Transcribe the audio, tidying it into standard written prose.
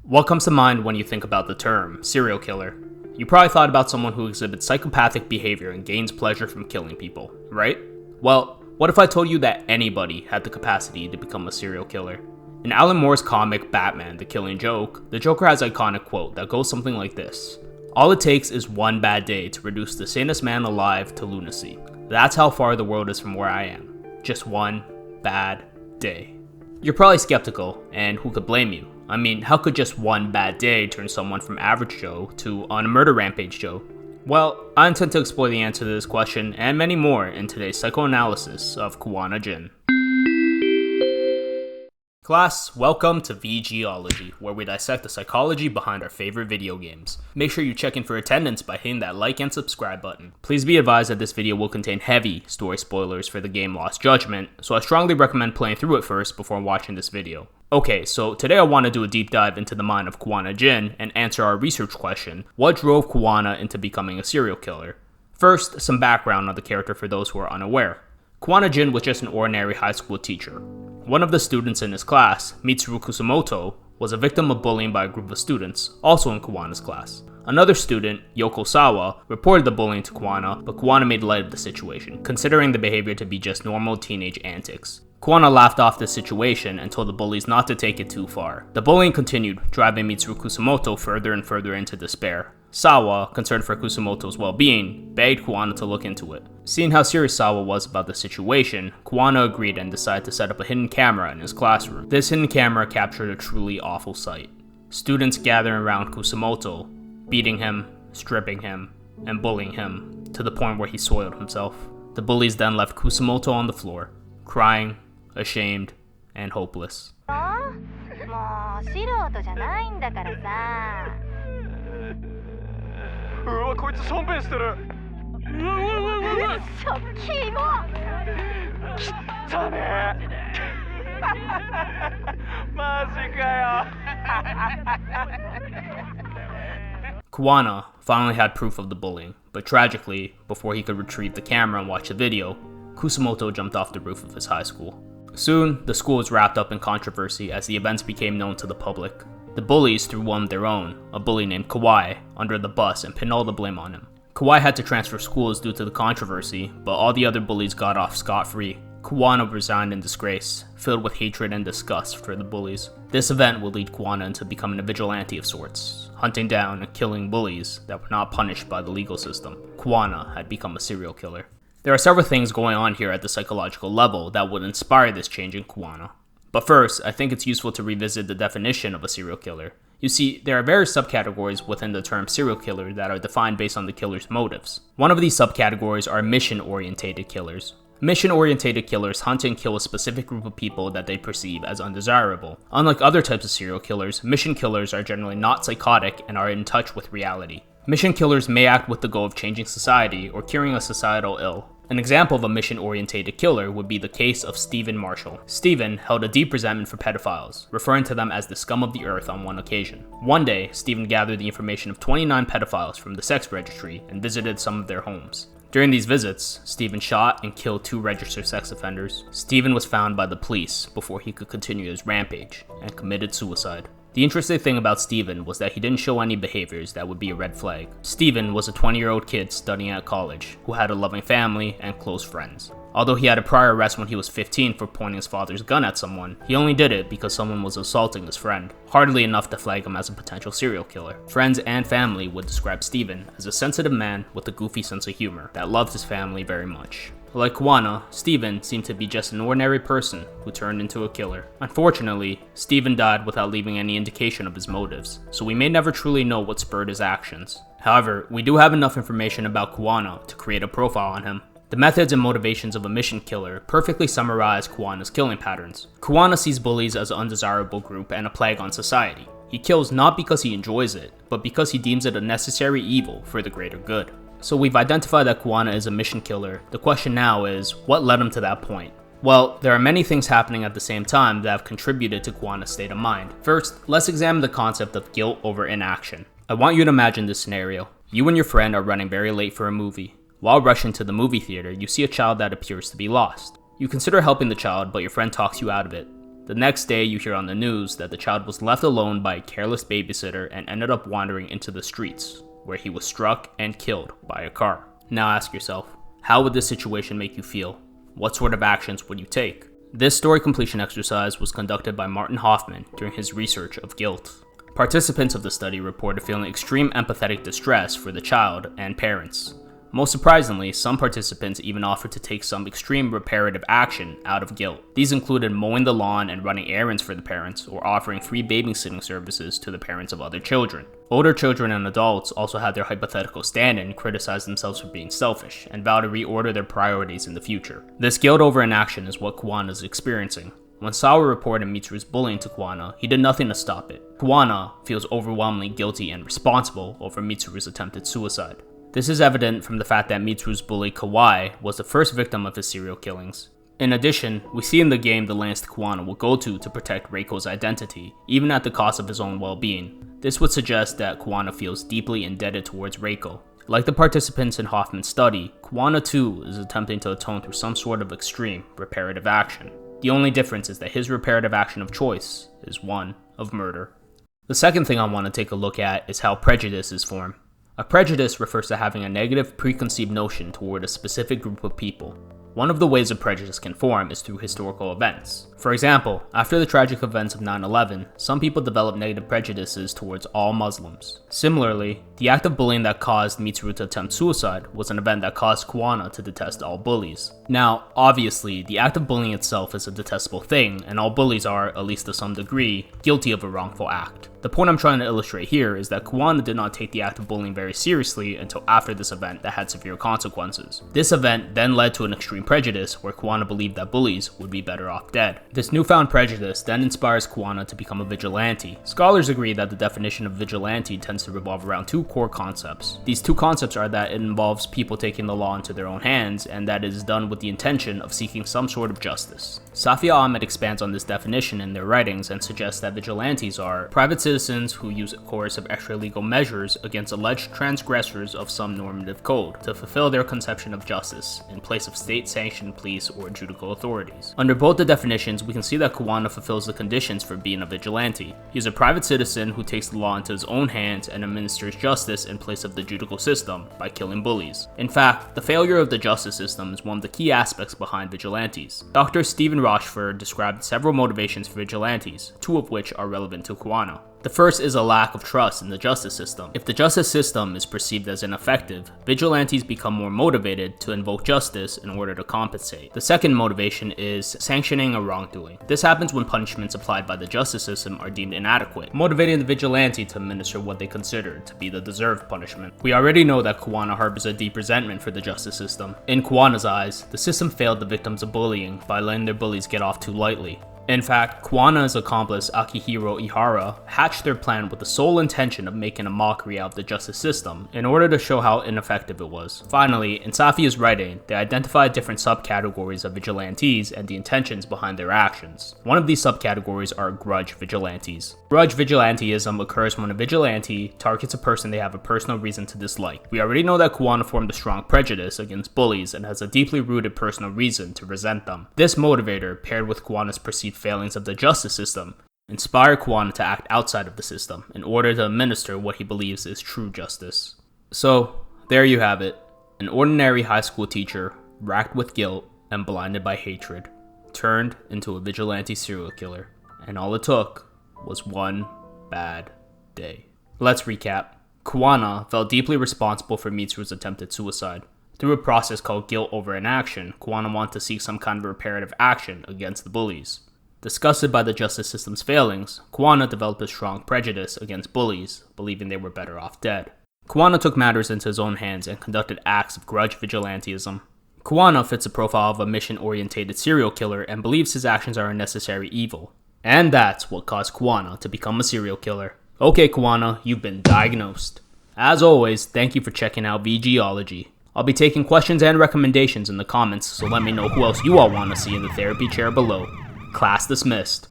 What comes to mind when you think about the term serial killer? You probably thought about someone who exhibits psychopathic behavior and gains pleasure from killing people, right? Well, what if I told you that anybody had the capacity to become a serial killer? In Alan Moore's comic Batman: The Killing Joke, the Joker has an iconic quote that goes something like this: "All it takes is one bad day to reduce the sanest man alive to lunacy. That's how far the world is from where I am. Just one bad day." You're probably skeptical, and who could blame you? I mean, how could just one bad day turn someone from average Joe to on a murder rampage Joe? Well, I intend to explore the answer to this question and many more in today's psychoanalysis of Kuwana Jin. Class, welcome to Vgology, where we dissect the psychology behind our favorite video games. Make sure you check in for attendance by hitting that like and subscribe button. Please be advised that this video will contain heavy story spoilers for the game Lost Judgement, so I strongly recommend playing through it first before watching this video. Okay, so today I want to do a deep dive into the mind of Kuwana Jin and answer our research question: what drove Kuwana into becoming a serial killer? First, some background on the character for those who are unaware. Kuwana Jin was just an ordinary high school teacher. One of the students in his class, Mitsuru Kusumoto, was a victim of bullying by a group of students, also in Kuwana's class. Another student, Yoko Sawa, reported the bullying to Kuwana, but Kuwana made light of the situation, considering the behavior to be just normal teenage antics. Kuwana laughed off the situation and told the bullies not to take it too far. The bullying continued, driving Mitsuru Kusumoto further and further into despair. Sawa, concerned for Kusumoto's well-being, begged Kuwana to look into it. Seeing how serious Sawa was about the situation, Kuwana agreed and decided to set up a hidden camera in his classroom. This hidden camera captured a truly awful sight: students gathering around Kusumoto, beating him, stripping him, and bullying him, to the point where he soiled himself. The bullies then left Kusumoto on the floor, crying, ashamed, and hopeless. Kuwana finally had proof of the bullying, but tragically, before he could retrieve the camera and watch the video, Kusumoto jumped off the roof of his high school. Soon, the school was wrapped up in controversy as the events became known to the public. The bullies threw one of their own, a bully named Kawai, under the bus and pinned all the blame on him. Kawai had to transfer schools due to the controversy, but all the other bullies got off scot-free. Kuwana resigned in disgrace, filled with hatred and disgust for the bullies. This event would lead Kuwana into becoming a vigilante of sorts, hunting down and killing bullies that were not punished by the legal system. Kuwana had become a serial killer. There are several things going on here at the psychological level that would inspire this change in Kuwana. But first, I think it's useful to revisit the definition of a serial killer. You see, there are various subcategories within the term serial killer that are defined based on the killer's motives. One of these subcategories are mission-orientated killers. Mission-orientated killers hunt and kill a specific group of people that they perceive as undesirable. Unlike other types of serial killers, mission killers are generally not psychotic and are in touch with reality. Mission killers may act with the goal of changing society or curing a societal ill. An example of a mission-orientated killer would be the case of Stephen Marshall. Stephen held a deep resentment for pedophiles, referring to them as the scum of the earth on one occasion. One day, Stephen gathered the information of 29 pedophiles from the sex registry and visited some of their homes. During these visits, Stephen shot and killed 2 registered sex offenders. Stephen was found by the police before he could continue his rampage and committed suicide. The interesting thing about Stephen was that he didn't show any behaviors that would be a red flag. Stephen was a 20-year-old kid studying at college who had a loving family and close friends. Although he had a prior arrest when he was 15 for pointing his father's gun at someone, he only did it because someone was assaulting his friend, hardly enough to flag him as a potential serial killer. Friends and family would describe Stephen as a sensitive man with a goofy sense of humor that loved his family very much. Like Kuwana, Stephen seemed to be just an ordinary person who turned into a killer. Unfortunately, Stephen died without leaving any indication of his motives, so we may never truly know what spurred his actions. However, we do have enough information about Kuwana to create a profile on him. The methods and motivations of a mission killer perfectly summarize Kuwana's killing patterns. Kuwana sees bullies as an undesirable group and a plague on society. He kills not because he enjoys it, but because he deems it a necessary evil for the greater good. So we've identified that Kuwana is a mission killer. The question now is, what led him to that point? Well, there are many things happening at the same time that have contributed to Kuwana's state of mind. First, let's examine the concept of guilt over inaction. I want you to imagine this scenario. You and your friend are running very late for a movie. While rushing to the movie theater, you see a child that appears to be lost. You consider helping the child, but your friend talks you out of it. The next day, you hear on the news that the child was left alone by a careless babysitter and ended up wandering into the streets, where he was struck and killed by a car. Now ask yourself, how would this situation make you feel? What sort of actions would you take? This story completion exercise was conducted by Martin Hoffman during his research of guilt. Participants of the study reported feeling extreme empathetic distress for the child and parents. Most surprisingly, some participants even offered to take some extreme reparative action out of guilt. These included mowing the lawn and running errands for the parents, or offering free babysitting services to the parents of other children. Older children and adults also had their hypothetical stand-in criticize themselves for being selfish, and vow to reorder their priorities in the future. This guilt over inaction is what Kuwana is experiencing. When Sawa reported Mitsuru's bullying to Kuwana, he did nothing to stop it. Kuwana feels overwhelmingly guilty and responsible over Mitsuru's attempted suicide. This is evident from the fact that Mitsuru's bully Kawai was the first victim of his serial killings. In addition, we see in the game the lengths Kuwana will go to protect Reiko's identity, even at the cost of his own well-being. This would suggest that Kuwana feels deeply indebted towards Reiko. Like the participants in Hoffman's study, Kuwana too is attempting to atone through some sort of extreme reparative action. The only difference is that his reparative action of choice is one of murder. The second thing I want to take a look at is how prejudice is formed. A prejudice refers to having a negative preconceived notion toward a specific group of people. One of the ways a prejudice can form is through historical events. For example, after the tragic events of 9/11, some people developed negative prejudices towards all Muslims. Similarly, the act of bullying that caused Mitsuru to attempt suicide was an event that caused Kuwana to detest all bullies. Now, obviously, the act of bullying itself is a detestable thing, and all bullies are, at least to some degree, guilty of a wrongful act. The point I'm trying to illustrate here is that Kuwana did not take the act of bullying very seriously until after this event that had severe consequences. This event then led to an extreme prejudice where Kuwana believed that bullies would be better off dead. This newfound prejudice then inspires Kuwana to become a vigilante. Scholars agree that the definition of vigilante tends to revolve around two core concepts. These two concepts are that it involves people taking the law into their own hands, and that it is done with the intention of seeking some sort of justice. Safia Ahmed expands on this definition in their writings and suggests that vigilantes are private citizens who use coercive extra-legal measures against alleged transgressors of some normative code to fulfill their conception of justice in place of state-sanctioned police or judicial authorities. Under both the definitions, we can see that Kuwana fulfills the conditions for being a vigilante. He is a private citizen who takes the law into his own hands and administers justice in place of the judicial system by killing bullies. In fact, the failure of the justice system is one of the key aspects behind vigilantes. Dr. Stephen Rochford described several motivations for vigilantes, two of which are relevant to Kuwana. The first is a lack of trust in the justice system. If the justice system is perceived as ineffective, vigilantes become more motivated to invoke justice in order to compensate. The second motivation is sanctioning a wrongdoing. This happens when punishments applied by the justice system are deemed inadequate, motivating the vigilante to administer what they consider to be the deserved punishment. We already know that Kuwana harbors a deep resentment for the justice system. In Kuwana's eyes, the system failed the victims of bullying by letting their bullies get off too lightly. In fact, Kuwana's accomplice Akihiro Ihara hatched their plan with the sole intention of making a mockery out of the justice system in order to show how ineffective it was. Finally, in Safia's writing, they identified different subcategories of vigilantes and the intentions behind their actions. One of these subcategories are grudge vigilantes. Grudge vigilanteism occurs when a vigilante targets a person they have a personal reason to dislike. We already know that Kuwana formed a strong prejudice against bullies and has a deeply rooted personal reason to resent them. This motivator, paired with Kuwana's perceived failings of the justice system, inspire Kuwana to act outside of the system in order to administer what he believes is true justice. So, there you have it. An ordinary high school teacher, racked with guilt and blinded by hatred, turned into a vigilante serial killer, and all it took was one bad day. Let's recap. Kuwana felt deeply responsible for Mitsuru's attempted suicide. Through a process called guilt over inaction, Kuwana wanted to seek some kind of reparative action against the bullies. Disgusted by the justice system's failings, Kuwana developed a strong prejudice against bullies, believing they were better off dead. Kuwana took matters into his own hands and conducted acts of grudge vigilanteism. Kuwana fits the profile of a mission-orientated serial killer and believes his actions are a necessary evil. And that's what caused Kuwana to become a serial killer. Okay, Kuwana, you've been diagnosed. As always, thank you for checking out Vgology. I'll be taking questions and recommendations in the comments, so let me know who else you all want to see in the therapy chair below. Class dismissed.